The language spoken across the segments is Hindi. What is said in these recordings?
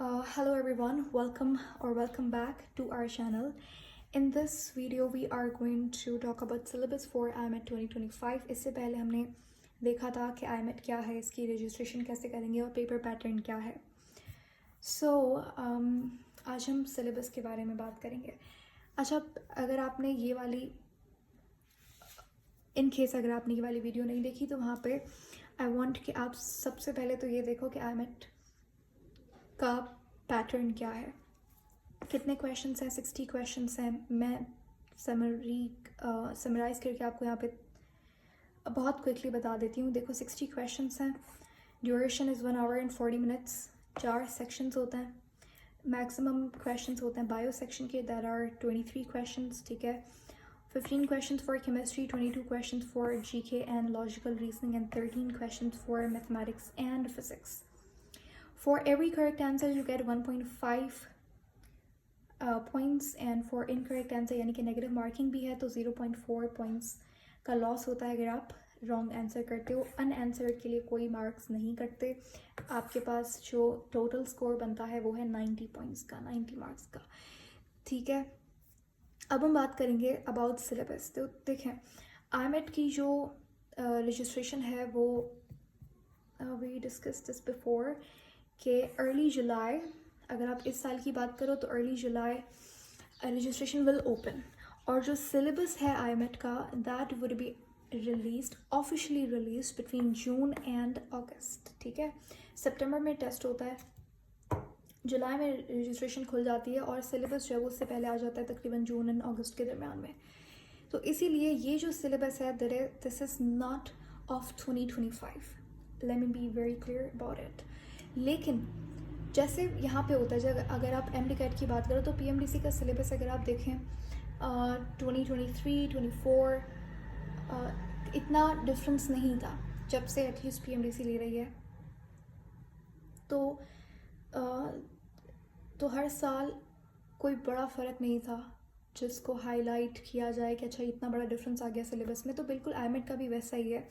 Hello everyone, welcome back to our channel. In this video we are going to talk about syllabus for IMET 2025. इससे पहले हमने देखा था कि IMET क्या है, इसकी रजिस्ट्रेशन कैसे करेंगे और पेपर पैटर्न क्या है. आज हम सिलेबस के बारे में बात करेंगे. अच्छा, अगर आपने ये वाली वीडियो नहीं देखी तो वहाँ पे आई वांट कि आप सबसे पहले तो ये देखो कि IMET का पैटर्न क्या है, कितने क्वेश्चंस हैं. 60 क्वेश्चंस हैं. मैं समराइज़ करके आपको यहाँ पे बहुत क्विकली बता देती हूँ. देखो 60 क्वेश्चंस हैं. Duration is 1 hour and 40 minutes. 4 sections होते हैं. मैक्सिमम क्वेश्चंस होते हैं बायो सेक्शन के. There are 23 questions. ठीक है. 15 questions for chemistry, 22 questions for GK and logical reasoning, and 13 questions for mathematics and physics. For every correct answer you get 1.5 points, and for incorrect answer यानी कि negative marking भी है तो 0.4 points का loss होता है अगर आप wrong answer करते हो. unanswered के लिए कोई marks नहीं कटते. आपके पास जो total score बनता है वो है 90 points का, 90 marks का. ठीक है. अब हम बात करेंगे अबाउट सिलेबस. तो देखें, IMET की जो रजिस्ट्रेशन है वो वी डिस्कस दिस बिफोर कि अर्ली जुलाई, अगर आप इस साल की बात करो तो early July registration will open. और जो सिलेबस है IMET का that would be released, officially released between June and August. ठीक है. सितंबर में टेस्ट होता है, जुलाई में रजिस्ट्रेशन खुल जाती है और सिलेबस जो है वो उससे पहले आ जाता है तकरीबन जून एंड अगस्त के दरमियान में. तो इसीलिए ये जो सिलेबस है this is not of 2025. Let me be very clear about it. लेकिन जैसे यहाँ पे होता है, जब अगर आप MD-CAT की बात करो तो PMDC का सिलेबस अगर आप देखें 2023, 24 इतना डिफरेंस नहीं था जब से एटलीस्ट PMDC ले रही है. तो हर साल कोई बड़ा फ़र्क नहीं था जिसको हाईलाइट किया जाए कि अच्छा इतना बड़ा डिफरेंस आ गया सिलेबस में. तो बिल्कुल IMET का भी वैसा ही है.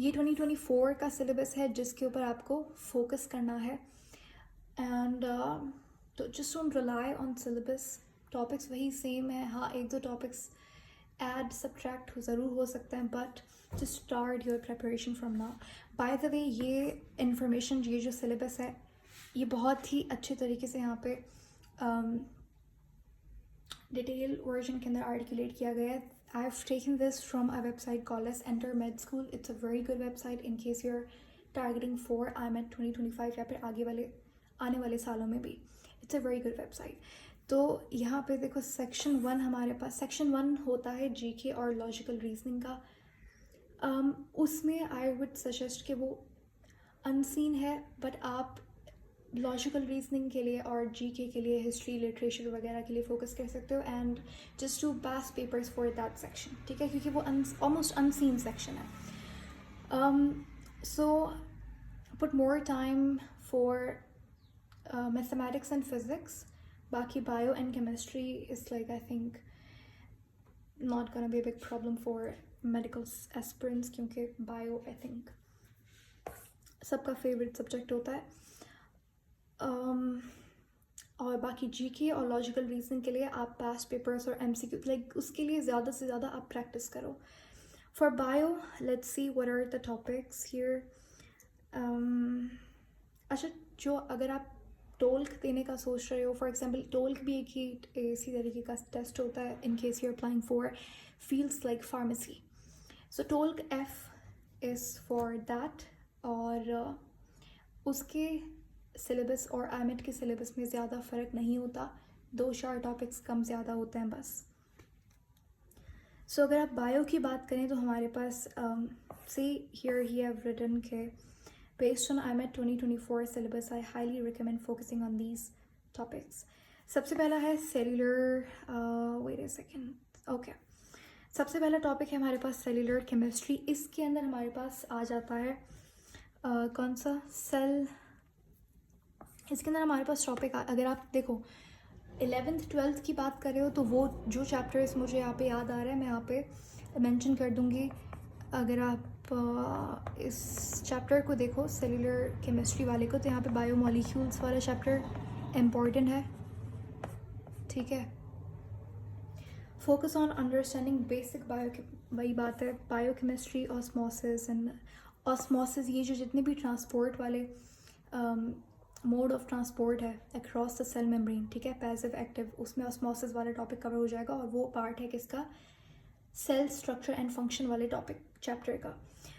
ये 2024 का सिलेबस है जिसके ऊपर आपको फोकस करना है. एंड तो just don't rely on syllabus. Topics वही सेम है. हाँ, 1-2 टॉपिक्स ऐड सब्ट्रैक्ट ज़रूर हो सकते हैं, but just start your preparation from now. By the way, ये इन्फॉर्मेशन, ये जो सिलेबस है ये बहुत ही अच्छे तरीके से यहाँ पे डिटेल वर्जन के अंदर आर्टिकुलेट किया गया है. I have taken this from a website called as enter med school. It's a very good website in case you are targeting for IMET 2025 या फिर आने वाले सालों में भी. It's a very good website. तो यहाँ पे देखो सेक्शन 1 हमारे पास. सेक्शन 1 होता है GK और लॉजिकल रीजनिंग का. उसमें आई वुड सजेस्ट कि वो अनसीन है, बट आप लॉजिकल रीजनिंग के लिए और GK के लिए, हिस्ट्री, लिटरेचर वगैरह के लिए फोकस कर सकते हो and just to pass papers for that section. ठीक है, क्योंकि वो ऑलमोस्ट अनसीन सेक्शन है. So put more time for mathematics and physics. बाकी bio and chemistry is like I think not gonna be a big problem for medical aspirants, क्योंकि बायो आई थिंक सबका फेवरेट सब्जेक्ट होता है. और बाकी GK और लॉजिकल रीजनिंग के लिए आप पास्ट पेपर्स और MCQ लाइक उसके लिए ज़्यादा से ज़्यादा आप प्रैक्टिस करो. For bio let's see what are the topics here. अच्छा, जो अगर आप टोल्क देने का सोच रहे हो, फॉर एग्जांपल टोल्क भी एक ही इसी तरीके का टेस्ट होता है in case you are applying for fields like pharmacy. So TOLC F is for that. और उसके सिलेबस और IMET के सिलेबस में ज़्यादा फ़र्क नहीं होता. 2-4 टॉपिक्स कम ज़्यादा होते हैं बस. सो अगर आप बायो की बात करें तो हमारे पास से हियर ही हैव रिटन के based on IMET 2024 syllabus I highly recommend focusing on these topics. सबसे पहला है cellular, wait a second, okay. सबसे पहला टॉपिक है हमारे पास सेल्यूलर केमिस्ट्री. इसके अंदर हमारे पास आ जाता है कौन सा सेल. इसके अंदर हमारे पास टॉपिक, अगर आप देखो 11th 12th की बात कर रहे हो तो वो जो चैप्टर्स मुझे यहाँ पे याद आ रहा है मैं यहाँ पे मेंशन कर दूँगी. अगर आप इस चैप्टर को देखो सेल्यूलर केमिस्ट्री वाले को, तो यहाँ पे बायोमोलिक्यूल्स वाला चैप्टर इम्पॉर्टेंट है, ठीक है। फोकस ऑन अंडरस्टैंडिंग बेसिक वही बात है, बायोकेमिस्ट्री, ऑस्मोसिस एंड ऑस्मोसिस, ये जो जितने भी ट्रांसपोर्ट वाले मोड ऑफ ट्रांसपोर्ट है अक्रॉस द सेल मेम्ब्रेन, ठीक है, पैसिव एक्टिव, उसमें ऑस्मोसिस वाला टॉपिक कवर हो जाएगा। और वो पार्ट है किसका, सेल स्ट्रक्चर एंड फंक्शन वाले टॉपिक चैप्टर का,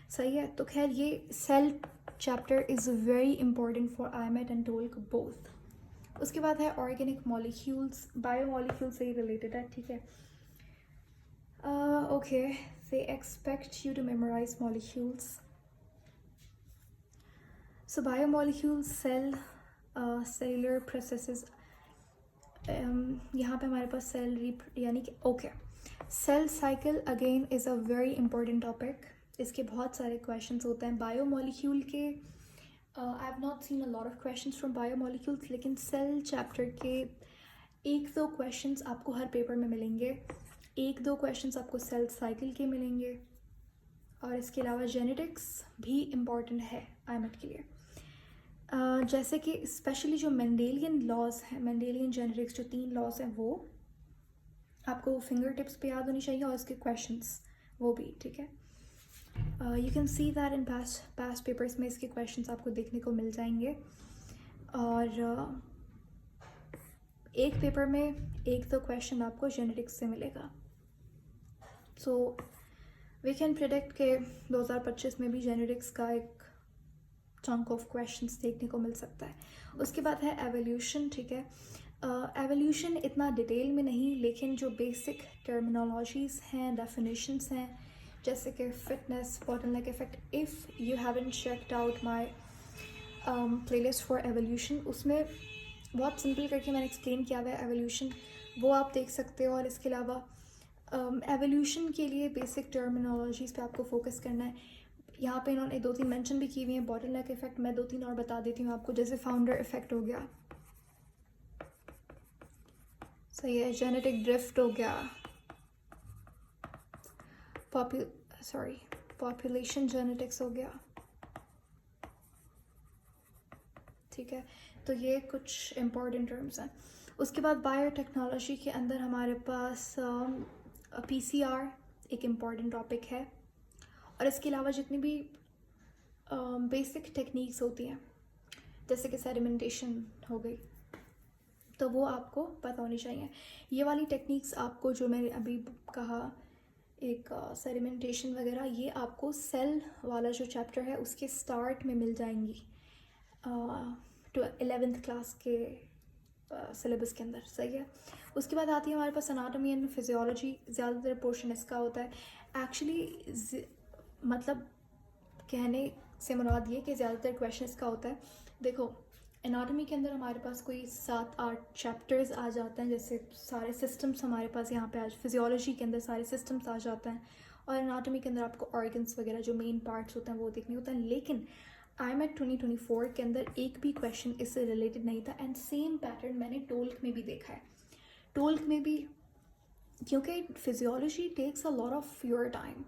सही है। तो खैर ये cell chapter is very important for IMAT and TOLC both. उसके बाद है ऑर्गेनिक मॉलिक्यूल्स, बायोमॉलिक्यूल से ही रिलेटेड है, ठीक है। Okay, they expect you to memorise molecules. So biomolecules, cell, cellular processes, यहाँ पे हमारे पास सेल यानी कि okay, cell cycle again is a very important topic. इसके बहुत सारे क्वेश्चंस होते हैं बायोमॉलिक्यूल के। I have not seen a lot of questions from biomolecules, लेकिन सेल चैप्टर के एक दो क्वेश्चंस आपको हर पेपर में मिलेंगे, एक दो क्वेश्चंस आपको सेल साइकिल के मिलेंगे। और इसके अलावा जेनेटिक्स भी इम्पॉर्टेंट है आईएमएट के लिए। जैसे कि स्पेशली जो मेंडेलियन लॉज हैं, मेंडेलियन जेनेटिक्स जो 3 लॉज हैं, वो आपको फिंगर टिप्स पे याद होनी चाहिए, और इसके क्वेश्चंस वो भी, ठीक है। You can see that in past papers में इसके क्वेश्चंस आपको देखने को मिल जाएंगे। और एक पेपर में एक दो क्वेश्चन आपको जेनेटिक्स से मिलेगा। सो वी कैन प्रिडिक्ट के 2025 में भी जेनेटिक्स का एक चंक ऑफ क्वेश्चंस देखने को मिल सकता है। उसके बाद है एवोल्यूशन, ठीक है। एवोल्यूशन इतना डिटेल में नहीं, लेकिन जो बेसिक टर्मिनोलॉजीज़ हैं, डेफिनेशंस हैं, जैसे कि fitness, bottleneck effect, if you haven't checked out my playlist for evolution, उसमें बहुत सिंपल करके मैंने एक्सप्लेन किया हुआ है एवोल्यूशन, वो आप देख सकते हो। और इसके अलावा एवोल्यूशन के लिए बेसिक टर्मिनोलॉजीज़ पे आपको फोकस करना है। यहाँ पे इन्होंने 2-3 मेंशन भी की हुई हैं, बॉटलनेक इफेक्ट, मैं 2-3 और बता देती हूँ आपको, जैसे फाउंडर इफेक्ट हो गया, सही है, जेनेटिक ड्रिफ्ट हो गया, पॉपुलेशन जेनेटिक्स हो गया, ठीक है। तो ये कुछ इम्पॉर्टेंट टर्म्स हैं। उसके बाद बायोटेक्नोलॉजी के अंदर हमारे पास पीसीआर एक इम्पॉर्टेंट टॉपिक है। और इसके अलावा जितनी भी बेसिक टेक्निक्स होती हैं, जैसे कि सेडिमेंटेशन हो गई, तो वो आपको पता होनी चाहिए। ये वाली टेक्निक्स आपको जो मैंने अभी कहा, एक सेडिमेंटेशन वगैरह, ये आपको सेल वाला जो चैप्टर है उसके स्टार्ट में मिल जाएंगी टू 11th क्लास के सिलेबस के अंदर, सही है। उसके बाद आती है हमारे पास एनाटॉमी एंड फिजियोलॉजी, ज़्यादातर पोर्शन इसका होता है। एक्चुअली मतलब कहने से मुराद ये कि ज़्यादातर क्वेश्चन इसका होता है। देखो, एनाटॉमी के अंदर हमारे पास कोई 7-8 चैप्टर्स आ जाते हैं, जैसे सारे सिस्टम्स हमारे पास यहाँ पे आज, फिजियोलॉजी के अंदर सारे सिस्टम्स आ जाते हैं, और एनाटॉमी के अंदर आपको ऑर्गन्स वगैरह जो मेन पार्ट्स होते हैं वो देखने होते हैं। लेकिन आईएमएट 2024 के अंदर एक भी क्वेश्चन इससे रिलेटेड नहीं था। एंड सेम पैटर्न मैंने टोल्क में भी देखा है। टोल्क में भी, क्योंकि physiology takes a lot of your time,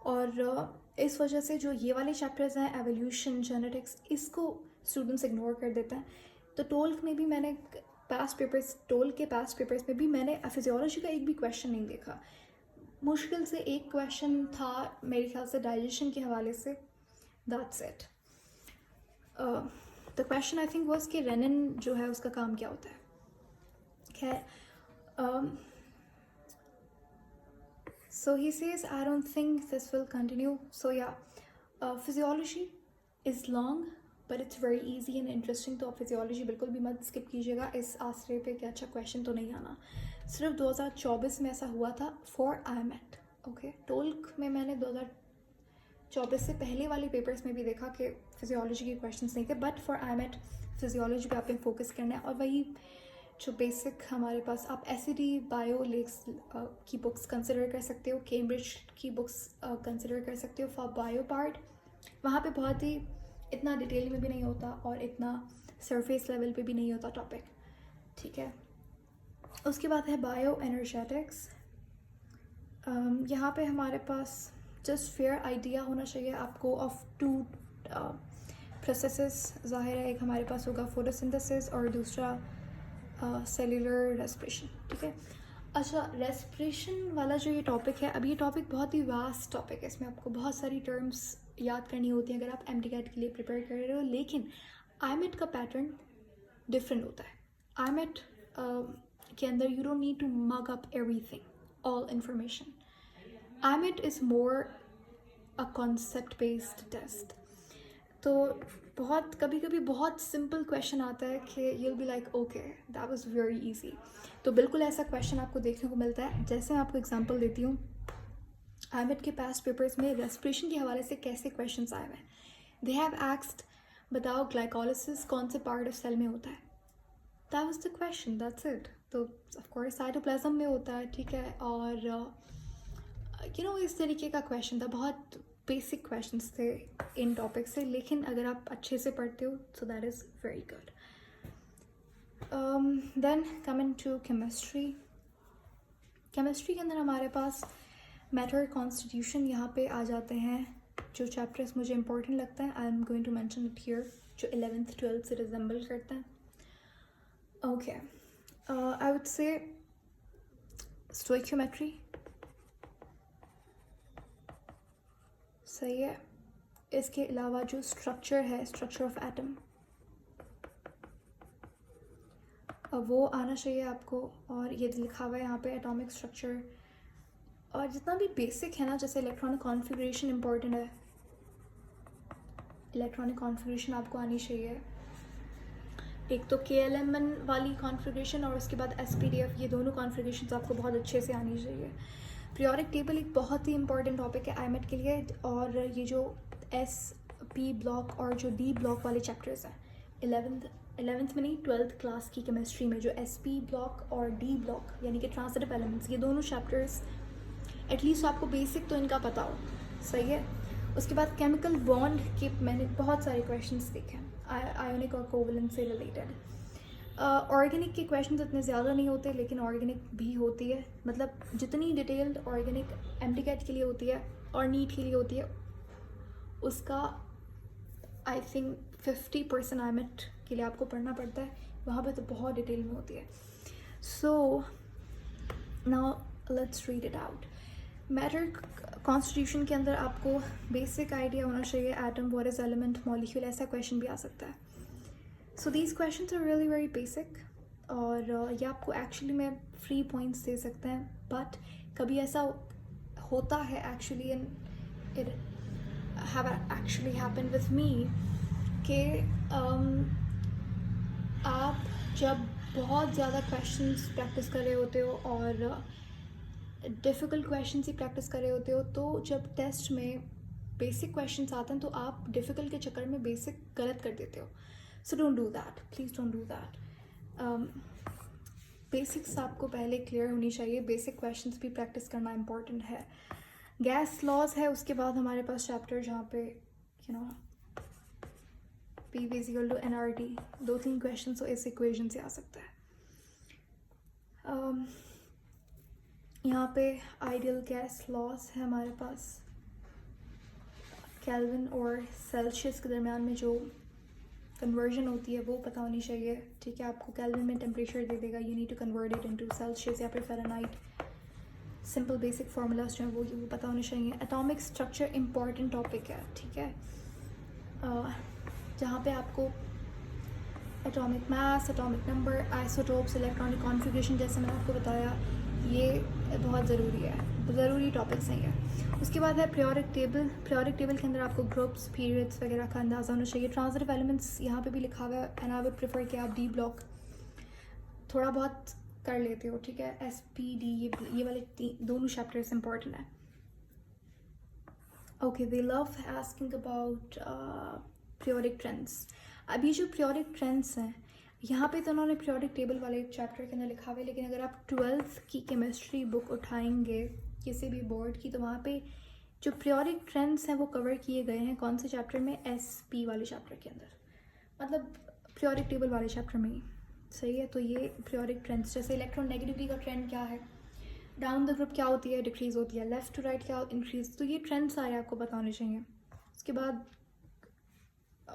और इस वजह से जो ये वाले चैप्टर्स हैं, एवोल्यूशन, जेनेटिक्स, इसको स्टूडेंट्स इग्नोर कर देते हैं। तो टोल्क में भी मैंने टोल्क के पास्ट पेपर्स में भी मैंने फिजियोलॉजी का एक भी क्वेश्चन नहीं देखा। मुश्किल से एक क्वेश्चन था मेरे ख्याल से डाइजेशन के हवाले से, that's it. The question I think was कि रेनिन जो है उसका काम क्या होता है। खैर, so he says, I don't think this will continue. So yeah, physiology is long but it's very easy and interesting. तो फिजियोलॉजी बिल्कुल भी मत स्किप कीजिएगा इस आसरे पे कि अच्छा क्वेश्चन तो नहीं आना। सिर्फ 2024 में ऐसा हुआ था फॉर आईएमएट, ओके। टोल्क में मैंने 2024 से पहले वाले पेपर्स में भी देखा कि फिजियोलॉजी के क्वेश्चंस नहीं थे, बट फॉर आईएमएट फिजियोलॉजी पे आपने फोकस करना है। और वही जो बेसिक हमारे पास, आप एसईडी बायो लेक्स की बुक्स कंसिडर कर सकते हो, कैम्ब्रिज की बुक्स कंसिडर कर सकते हो फॉर बायो पार्ट। वहाँ पे बहुत ही इतना डिटेल में भी नहीं होता और इतना सरफेस लेवल पे भी नहीं होता टॉपिक, ठीक है। उसके बाद है बायो एनर्जेटिक्स। यहाँ पे हमारे पास जस्ट फेयर आइडिया होना चाहिए आपको ऑफ 2 प्रोसेसेस ज़ाहिर है, एक हमारे पास होगा फोटोसिंथेसिस और दूसरा सेल्यूलर रेस्पिरेशन, ठीक है। अच्छा, रेस्पिरेशन वाला जो ये टॉपिक है, अब ये टॉपिक बहुत ही वास्ट टॉपिक है, इसमें आपको बहुत सारी टर्म्स याद करनी होती हैं अगर आप MCAT के लिए प्रिपेयर कर रहे हो, लेकिन IMET का पैटर्न डिफरेंट होता है। IMET के अंदर you don't need to mug up everything, all information. IMET is more a concept based test. तो बहुत कभी कभी बहुत सिंपल क्वेश्चन आता है कि you'll be like okay that was very easy. तो बिल्कुल ऐसा क्वेश्चन आपको देखने को मिलता है। जैसे मैं आपको एग्जांपल देती हूँ, IMET के पास्ट पेपर्स में रेस्पिरेशन के हवाले से कैसे क्वेश्चंस आए हुए हैं। दे हैव आस्क्ड, बताओ ग्लाइकोलिसिस कौन से पार्ट ऑफ सेल में होता है। That was the question, that's it. तो ऑफ कोर्स साइटोप्लाज्म में होता है, ठीक है। और इस तरीके का क्वेश्चन था, बहुत बेसिक क्वेश्चंस थे इन टॉपिक से, लेकिन अगर आप अच्छे से पढ़ते हो so that is very good. Then coming to chemistry के अंदर हमारे पास मैटर कॉन्स्टिट्यूशन यहाँ पे आ जाते हैं। जो चैप्टर्स मुझे इंपॉर्टेंट लगता है I am going to mention it here, जो 11th 12th से रिजेंबल करते हैं। Okay, I would say stoichiometry सही है। इसके अलावा जो स्ट्रक्चर है, स्ट्रक्चर ऑफ एटम, वो आना चाहिए आपको। और ये लिखा हुआ है यहाँ पे एटॉमिक स्ट्रक्चर, और जितना भी बेसिक है ना, जैसे इलेक्ट्रॉनिक कॉन्फ़िगरेशन इंपॉर्टेंट है, इलेक्ट्रॉनिक कॉन्फ़िगरेशन आपको आनी चाहिए। एक तो KLMN वाली कॉन्फ़िगरेशन और उसके बाद SPDF, ये दोनों कॉन्फ़िगरेशंस आपको बहुत अच्छे से आनी चाहिए। पीरियोडिक टेबल एक बहुत ही इंपॉर्टेंट टॉपिक है IMET के लिए। और ये जो SP ब्लॉक और जो D ब्लॉक वाले चैप्टर्स हैं, 11th में नहीं 12th क्लास की केमिस्ट्री में जो SP ब्लॉक और D ब्लॉक यानी कि ट्रांजिटिव एलिमेंट्स, ये दोनों चैप्टर्स एटलीस्ट आपको बेसिक तो इनका पता हो, सही है। उसके बाद केमिकल बॉन्ड के मैंने बहुत सारे क्वेश्चंस देखे हैं आयोनिक और कोवलेंट से रिलेटेड। ऑर्गेनिक के क्वेश्चंस इतने ज़्यादा नहीं होते, लेकिन ऑर्गेनिक भी होती है, मतलब जितनी डिटेल्ड ऑर्गेनिक MCAT के लिए होती है और नीट के लिए होती है, उसका आई थिंक 50% IMET के लिए आपको पढ़ना पड़ता है, वहाँ पे तो बहुत डिटेल में होती है। So now let's read it out. Matter constitution के अंदर आपको बेसिक आइडिया होना चाहिए, atom, what is element, molecule, ऐसा क्वेश्चन भी आ सकता है। So these questions are really very basic, और ये आपको एक्चुअली में फ्री पॉइंट्स दे सकते हैं, बट कभी ऐसा होता है actually, it have actually happen with me कि आप जब बहुत ज़्यादा क्वेश्चंस प्रैक्टिस कर रहे होते हो और डिफ़िकल्ट क्वेश्चंस ही प्रैक्टिस कर रहे होते हो, तो जब टेस्ट में बेसिक क्वेश्चंस आते हैं तो आप डिफ़िकल्ट के चक्कर में बेसिक गलत कर देते हो। So don't do that, please don't do that. Basics आपको पहले क्लियर होनी चाहिए, बेसिक क्वेश्चंस भी प्रैक्टिस करना इम्पॉर्टेंट है। गैस लॉज है, उसके बाद हमारे पास चैप्टर जहाँ पे P = nRT, 2-3 क्वेश्चन तो इस इक्वेशन से आ सकता है। यहाँ पे आइडियल गैस लॉस है हमारे पास, केल्विन और सेल्सियस के दरमियान में जो कन्वर्जन होती है वो पता होनी चाहिए, ठीक है। आपको केल्विन में टेम्परेचर दे देगा, you need to convert it into Celsius या फिर फ़ारेनहाइट। सिंपल बेसिक फार्मूलाज जो हैं वो पता होने चाहिए। एटॉमिक स्ट्रक्चर इंपॉर्टेंट टॉपिक है, ठीक है, जहाँ पे आपको atomic mass, atomic number, isotopes, electronic configuration, जैसे मैंने आपको बताया, ये बहुत ज़रूरी है, ज़रूरी टॉपिक्स हैं ये। उसके बाद है पीरियोडिक टेबल के अंदर आपको ग्रुप्स, पीरियड्स वगैरह का अंदाज़ा होना चाहिए। ट्रांजिटिव एलिमेंट्स यहाँ पे भी लिखा हुआ है, एंड आई वुड प्रेफर कि आप D ब्लॉक थोड़ा बहुत कर लेते हो, ठीक है। SPD ये वाले दोनों चैप्टर्स इंपॉर्टेंट हैं। Okay, they love asking about periodic trends. अब ये जो पीरियोडिक ट्रेंड्स हैं, यहाँ पे तो उन्होंने पीरियोडिक टेबल वाले चैप्टर के अंदर लिखा हुआ है, लेकिन अगर आप 12th की केमिस्ट्री बुक उठाएंगे किसी भी बोर्ड की, तो वहाँ पे जो पीरियोडिक ट्रेंड्स हैं वो कवर किए गए हैं कौन से चैप्टर में, SP वाले चैप्टर के अंदर, मतलब पीरियोडिक टेबल वाले चैप्टर में ही, सही है। तो ये पीरियोडिक ट्रेंड्स, जैसे इलेक्ट्रोनेगेटिविटी का ट्रेंड क्या है, डाउन द ग्रुप क्या होती है, डिक्रीज़ होती है, लेफ्ट टू राइट क्या इंक्रीज, तो ये ट्रेंड्स सारे आपको पता होने चाहिए। उसके बाद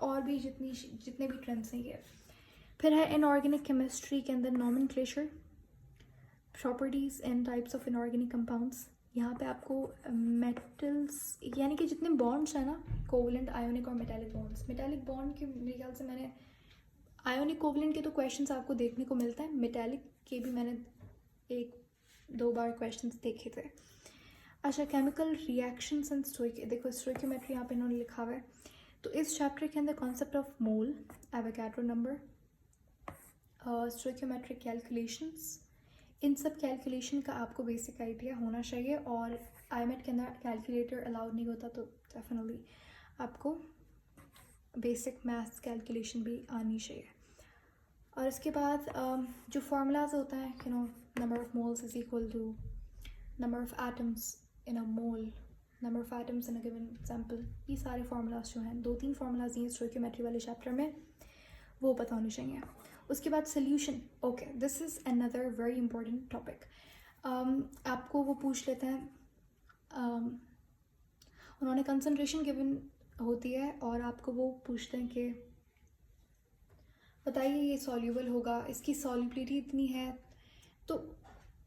और भी जितने भी ट्रेंड्स हैं ये। फिर है इनऑर्गेनिक केमिस्ट्री के अंदर nomenclature, properties and types of inorganic compounds. यहाँ पे आपको मेटल्स यानी कि जितने बॉन्ड्स हैं ना, कोवलेंट, आयोनिक और मेटालिक बॉन्ड्स। मेटालिक बॉन्ड के मेरे ख्याल से मैंने आयोनिक कोवलेंट के तो क्वेश्चंस आपको देखने को मिलते हैं, मेटालिक के भी मैंने 1-2 बार क्वेश्चंस देखे थे। अच्छा, केमिकल रिएक्शंस एंड देखो स्टोइकियोमेट्री यहाँ पे इन्होंने लिखा हुआ है। तो इस चैप्टर के अंदर concept of mole, Avogadro number, stoichiometric calculations, इन सब कैलकुलेशन का आपको बेसिक आइडिया होना चाहिए। और आईमेट के अंदर कैलकुलेटर अलाउड नहीं होता, तो डेफिनेटली आपको बेसिक मैथ्स कैलकुलेशन भी आनी चाहिए। और इसके बाद जो फार्मूलाज होता है, you know, number of moles is equal to number of atoms in a mole, number of atoms in a given sample, ये सारे फार्मूलाज जो हैं 2-3 फार्मूलाज ये स्टोइकियोमेट्री वाले चैप्टर में, वो पता होने चाहिए। उसके बाद solution, okay, this is another very important topic. आपको वो पूछ लेते हैं, उन्होंने कंसंट्रेशन गिवन होती है और आपको वो पूछते हैं कि बताइए ये सॉल्यूबल होगा, इसकी सॉल्युबिलिटी इतनी है। तो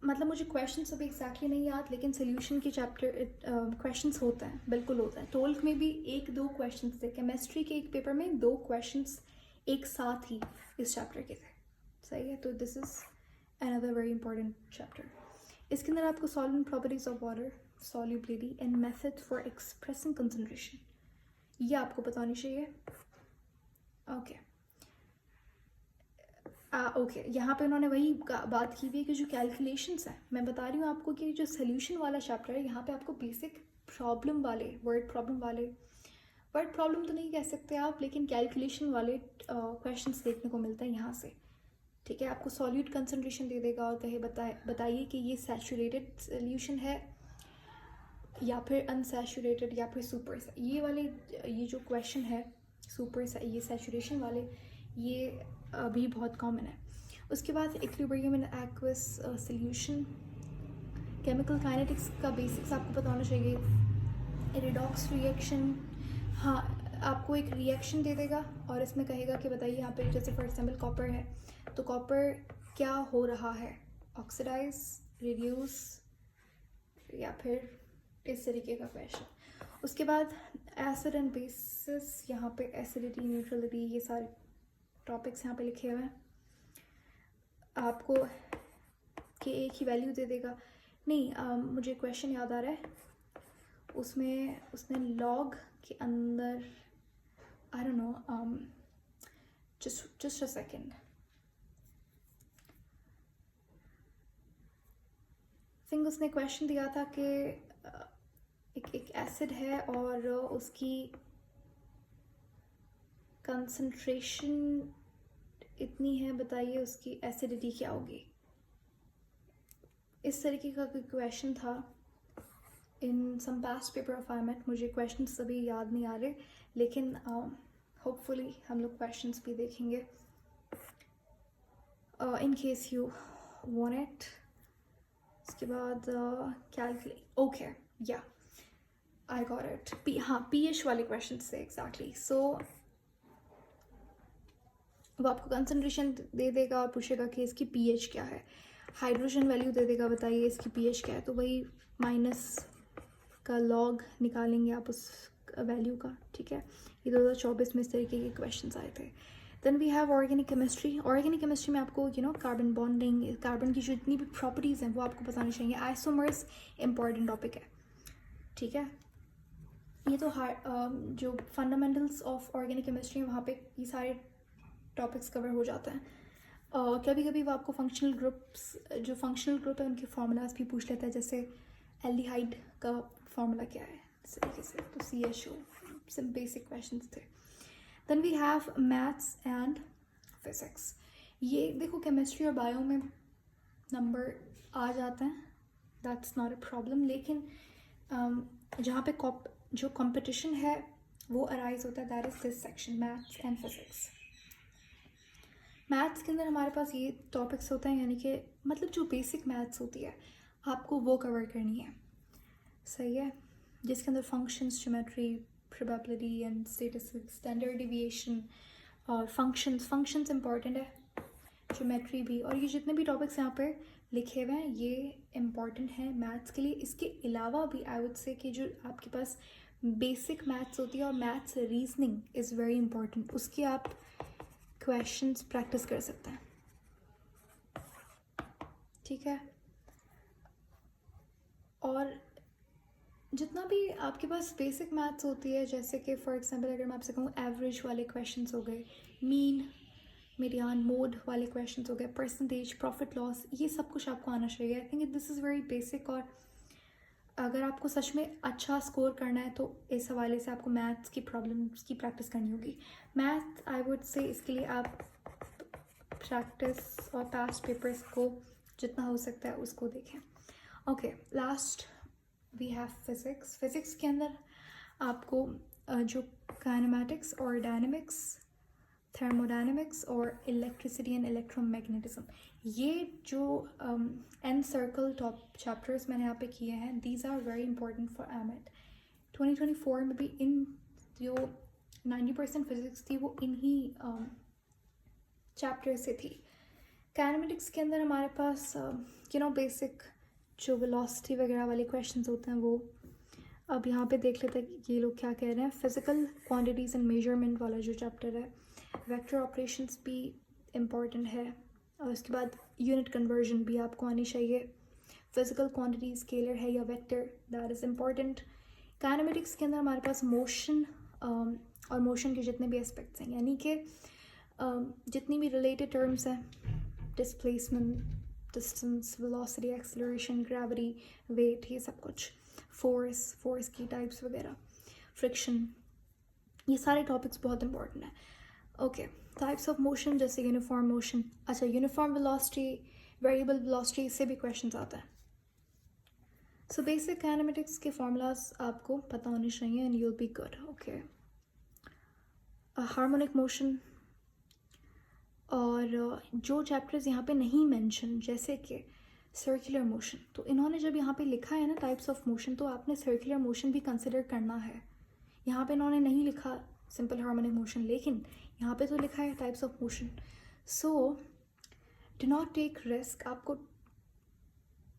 मतलब मुझे क्वेश्चन अभी एग्जैक्टली नहीं याद, लेकिन सोल्यूशन के चैप्टर क्वेश्चंस होते हैं, बिल्कुल होता है। ट्वेल्थ में भी 1-2 क्वेश्चंस थे, केमिस्ट्री के एक पेपर में 2 क्वेश्चंस एक साथ ही इस चैप्टर के थे, सही है। तो this is another very important chapter. इसके अंदर आपको solvent properties of water, solubility and method for expressing concentration, ये आपको पता होनी चाहिए। ओके ओके, यहाँ पे उन्होंने वही बात की हुई है कि जो कैलकुलेशंस हैं, मैं बता रही हूँ आपको कि जो सोल्यूशन वाला चैप्टर है, यहाँ पे आपको बेसिक प्रॉब्लम वाले, वर्ड प्रॉब्लम तो नहीं कह सकते आप, लेकिन कैलकुलेशन वाले क्वेश्चंस देखने को मिलते हैं यहाँ से, ठीक है। आपको सॉल्यूट कंसंट्रेशन दे देगा और कहे बताइए कि ये सैचुरेटेड सोल्यूशन है या फिर अनसैचुरेटेड या फिर सुपर, ये जो क्वेश्चन है सुपर, ये सैचुरेशन वाले, ये भी बहुत कॉमन है। उसके बाद equilibrium in aqueous solution, chemical kinetics का बेसिक्स आपको पता होना चाहिए। रिडॉक्स रिएक्शन, हाँ, आपको एक रिएक्शन दे देगा और इसमें कहेगा कि बताइए यहाँ पे, जैसे फॉर एग्जांपल कॉपर है, तो कॉपर क्या हो रहा है, ऑक्सीडाइज, रिड्यूस, या फिर इस तरीके का क्वेश्चन। उसके बाद एसिड एंड बेसिस, यहाँ पे एसिडिटी, न्यूट्रलिटी, ये सारे टॉपिक्स यहाँ पे लिखे हुए हैं। आपको कि एक ही वैल्यू दे देगा, नहीं, मुझे क्वेश्चन याद आ रहा है, उसमें उसने लॉग के अंदर, I don't know, just a second, think उसने क्वेश्चन दिया था कि एक एसिड है और उसकी कंसंट्रेशन इतनी है, बताइए उसकी एसिडिटी क्या होगी। इस तरीके का कोई क्वेश्चन था इन सम पास्ट पेपर ऑफ आईमेट, मुझे क्वेश्चन सभी याद नहीं आ रहे, लेकिन होपफुली हम लोग क्वेश्चंस भी देखेंगे इन केस यू वांट इट। इसके बाद कैलकुलेट, ओके, या आई गॉट इट, हाँ, पीएच वाले क्वेश्चन थे एग्जैक्टली। सो वो आपको कंसंट्रेशन दे देगा और पूछेगा कि इसकी पीएच क्या है, हाइड्रोजन वैल्यू दे देगा, बताइए इसकी पीएच क्या है, तो वही माइनस का लॉग निकालेंगे आप उस वैल्यू का, ठीक है। ये 2024 में इस तरीके के क्वेश्चंस आए थे। Then we have organic chemistry. Organic chemistry में आपको कार्बन बॉन्डिंग, कार्बन की जो जितनी भी प्रॉपर्टीज़ हैं वो आपको बतानी चाहिए। आइसोमर्स इंपॉर्टेंट टॉपिक है, ठीक है। ये तो जो फंडामेंटल्स ऑफ ऑर्गेनिक केमिस्ट्री है, वहाँ पे ये सारे टॉपिक्स कवर हो जाते हैं। कभी कभी वो आपको फंक्शनल ग्रुप है उनके फार्मूलाज भी पूछ लेता है, जैसे एल्डिहाइड का फार्मूला क्या है, इस तरीके से, तो CHO, सब बेसिक क्वेश्चंस थे। Then we have maths and physics. ये देखो केमिस्ट्री और बायो में नंबर आ जाते हैं, दैट्स नॉट अ प्रॉब्लम, लेकिन जहाँ पे जो कंपटीशन है वो अराइज होता है, that is this section, maths and physics. Maths के अंदर हमारे पास ये टॉपिक्स होते हैं, यानी कि मतलब जो बेसिक मैथ्स होती है आपको वो कवर करनी है, सही है, जिसके अंदर functions, geometry, probability and statistics, standard deviation और functions important है, ज्योमेट्री भी, और ये जितने भी टॉपिक्स यहाँ पे लिखे हुए हैं ये इम्पॉर्टेंट हैं मैथ्स के लिए. इसके अलावा भी आई वुड से कि जो आपके पास बेसिक मैथ्स होती है और maths reasoning is very important, उसकी आप क्वेश्चंस प्रैक्टिस कर सकते हैं. ठीक है. और जितना भी आपके पास बेसिक मैथ्स होती है, जैसे कि फॉर एग्जांपल अगर मैं आपसे कहूँ एवरेज वाले क्वेश्चंस हो गए, मीन मीडियन मोड वाले क्वेश्चंस हो गए, परसेंटेज, प्रॉफिट लॉस, ये सब कुछ आपको आना चाहिए. I think this is very basic. और अगर आपको सच में अच्छा स्कोर करना है तो इस हवाले से आपको मैथ्स की प्रॉब्लम्स की प्रैक्टिस करनी होगी. मैथ आई वुड से इसके लिए आप प्रैक्टिस और पास्ट पेपर्स को जितना हो सकता है उसको देखें. Okay, last we have physics. Physics के अंदर आपको जो काइनेमैटिक्स और डायनेमिक्स, थर्मोडायनेमिक्स और इलेक्ट्रिसिटी एंड इलेक्ट्रोमैग्नेटिज्म, ये जो एन सर्कल टॉप चैप्टर्स मैंने यहाँ पे किए हैं, these are very important for IMAT. 2024 में भी इन जो 90% फिजिक्स थी वो इन्हीं चैप्टर से थी. काइनेमेटिक्स के अंदर हमारे पास बेसिक जो वेलोसिटी वगैरह वाले क्वेश्चंस होते हैं वो. अब यहाँ पे देख लेते हैं कि ये लोग क्या कह रहे हैं. फिजिकल क्वांटिटीज़ एंड मेजरमेंट वाला जो चैप्टर है, वेक्टर ऑपरेशंस भी इम्पॉर्टेंट है, और उसके बाद यूनिट कन्वर्जन भी आपको आनी चाहिए. फिजिकल क्वांटिटी स्केलर है या vector, that is important. Kinematics के अंदर हमारे पास मोशन और मोशन के जितने भी एस्पेक्ट्स हैं, यानी कि जितनी भी रिलेटेड टर्म्स हैं, displacement, distance, velocity, acceleration, gravity, weight, ये सब कुछ, फोर्स की टाइप्स वगैरह, फ्रिक्शन, ये सारे टॉपिक्स बहुत इंपॉर्टेंट हैं. ओके, टाइप्स ऑफ मोशन जैसे यूनिफॉर्म मोशन. अच्छा, यूनिफॉर्म वेलोसिटी, वेरिएबल वेलोसिटी, इससे भी क्वेश्चंस आते हैं. सो बेसिक काइनेमेटिक्स के फॉर्मूलाज आपको पता होने चाहिए and you will be good. Okay, harmonic motion और जो चैप्टर्स यहाँ पे नहीं मेंशन जैसे कि सर्कुलर मोशन, तो इन्होंने जब यहाँ पे लिखा है ना टाइप्स ऑफ मोशन, तो आपने सर्कुलर मोशन भी कंसिडर करना है. यहाँ पे इन्होंने नहीं लिखा सिंपल हार्मोनिक मोशन, लेकिन यहाँ पे तो लिखा है types of motion. So do not take risk, आपको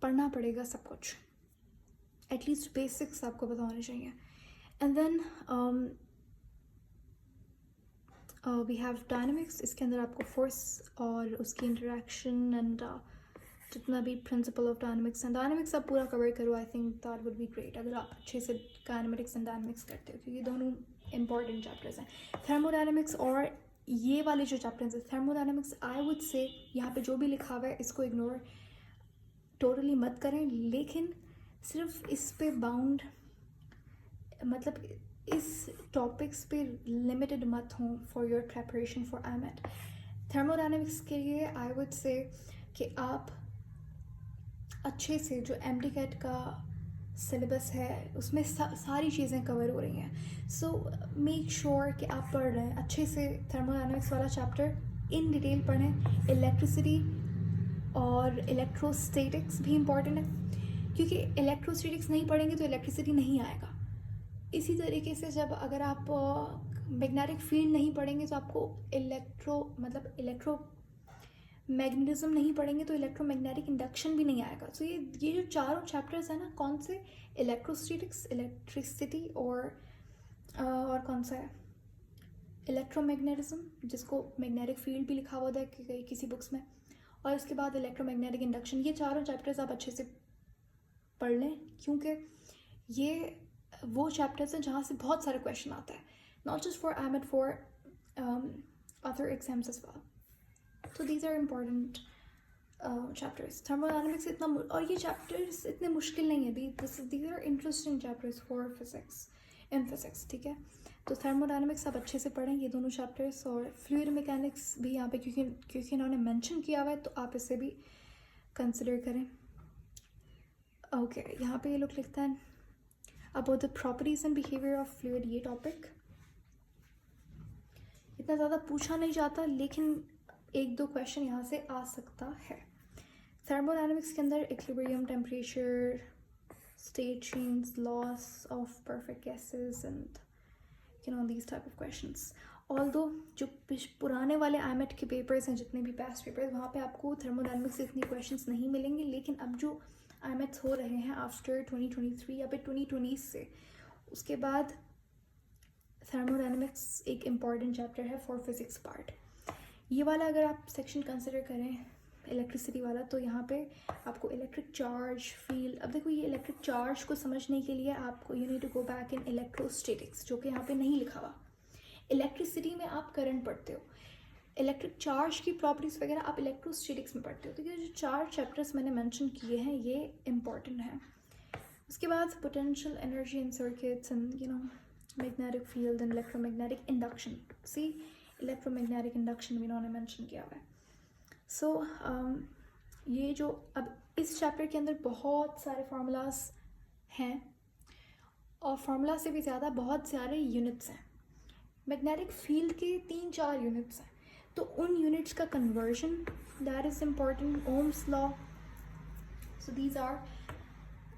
पढ़ना पड़ेगा सब कुछ, एटलीस्ट बेसिक्स आपको पता होने चाहिए. And then we have dynamics. इसके अंदर आपको फोर्स और उसकी इंटरेक्शन एंड जितना भी principle of dynamics and dynamics आप पूरा कवर करो. I think that would be great अगर आप अच्छे से काइनेमेटिक्स एंड डायनामिक्स करते हो, क्योंकि दोनों इंपॉर्टेंट चैप्टर्स हैं. थर्मोडायनामिक्स और ये वाले जो चैप्टर्स हैं, थर्मोडायनामिक्स, आई वुड से यहाँ पे जो भी लिखा हुआ है इसको इग्नोर टोटली मत करें, लेकिन सिर्फ इस पे बाउंड, मतलब इस टॉपिक्स पे लिमिटेड मत हों for your preparation for IMAT. Thermodynamics के लिए आई वुड से कि आप अच्छे से जो एमटीकैट का सिलेबस है उसमें सारी चीज़ें कवर हो रही हैं. सो मेक श्योर कि आप पढ़ रहे हैं अच्छे से. थर्मोडायनामिक्स वाला चैप्टर इन डिटेल पढ़ें. इलेक्ट्रिसिटी और इलेक्ट्रोस्टैटिक्स भी इम्पॉर्टेंट है, क्योंकि इलेक्ट्रोस्टैटिक्स नहीं पढ़ेंगे तो इलेक्ट्रिसिटी नहीं आएगा. इसी तरीके से जब अगर आप मैग्नेटिक फील्ड नहीं पढ़ेंगे तो आपको इलेक्ट्रो मैग्नेटिज्म नहीं पढ़ेंगे तो इलेक्ट्रोमैग्नेटिक इंडक्शन भी नहीं आएगा. सो ये जो चारों चैप्टर्स हैं ना, कौन से, इलेक्ट्रोस्टैटिक्स, इलेक्ट्रिसिटी और कौन सा है, इलेक्ट्रोमैग्नेटिज्म, जिसको मैग्नेटिक फील्ड भी लिखा हुआ है किसी बुक्स में, और इसके बाद इलेक्ट्रोमैग्नेटिक इंडक्शन. ये चारों चैप्टर्स आप अच्छे से पढ़ लें, क्योंकि ये वो चैप्टर्स हैं जहाँ से बहुत सारे क्वेश्चन आते हैं, not just for IMAT, for other exams as well. So these are important chapters. Thermodynamics इतना, और ये chapters इतने मुश्किल नहीं है. These are interesting chapters for physics, in physics, ठीक है. तो thermodynamics आप अच्छे से पढ़ें ये दोनों chapters, और fluid mechanics भी यहाँ पे क्योंकि इन्होंने mention किया हुआ है तो आप इसे भी consider करें. Okay, यहाँ पे ये लोग लिखते हैं about the properties and behavior of fluid. ये topic इतना ज़्यादा पूछा नहीं जाता, लेकिन एक दो क्वेश्चन यहाँ से आ सकता है. थर्मोडायनामिक्स के अंदर equilibrium, temperature, state change, loss of perfect gases and these type of questions. Although जो पुराने वाले IMET के पेपर्स हैं, जितने भी पास्ट पेपर्स, वहाँ पे आपको थर्मोडायनेमिक्स से इतनी क्वेश्चंस नहीं मिलेंगे, लेकिन अब जो IMETs हो रहे हैं आफ्टर 2023 या फिर 2020 से, उसके बाद थर्मोडायनेमिक्स एक इम्पॉर्टेंट चैप्टर है फॉर फिजिक्स पार्ट. ये वाला अगर आप सेक्शन कंसिडर करें इलेक्ट्रिसिटी वाला, तो यहाँ पे आपको इलेक्ट्रिक चार्ज, फील्ड, अब देखो ये इलेक्ट्रिक चार्ज को समझने के लिए आपको you need to go back in electrostatics, जो कि यहाँ पे नहीं लिखा हुआ. इलेक्ट्रिसिटी में आप करंट पढ़ते हो, इलेक्ट्रिक चार्ज की प्रॉपर्टीज़ वगैरह आप इलेक्ट्रोस्टैटिक्स में पढ़ते हो. तो ये जो 4 चैप्टर्स मैंने मेंशन किए हैं ये इम्पॉर्टेंट हैं. उसके बाद potential energy in circuits and magnetic field and electromagnetic induction. See electromagnetic induction भी इन्होंने मेंशन किया हुआ है. सो ये जो अब इस चैप्टर के अंदर बहुत सारे फार्मूलाज हैं, और फार्मूला से भी ज़्यादा बहुत सारे यूनिट्स हैं. मैग्नेटिक फील्ड के 3-4 यूनिट्स हैं, तो उन यूनिट्स का conversion that is important. Ohm's law. So these are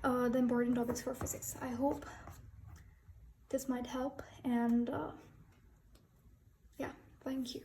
the important topics for physics. I hope this might help, and yeah, thank you.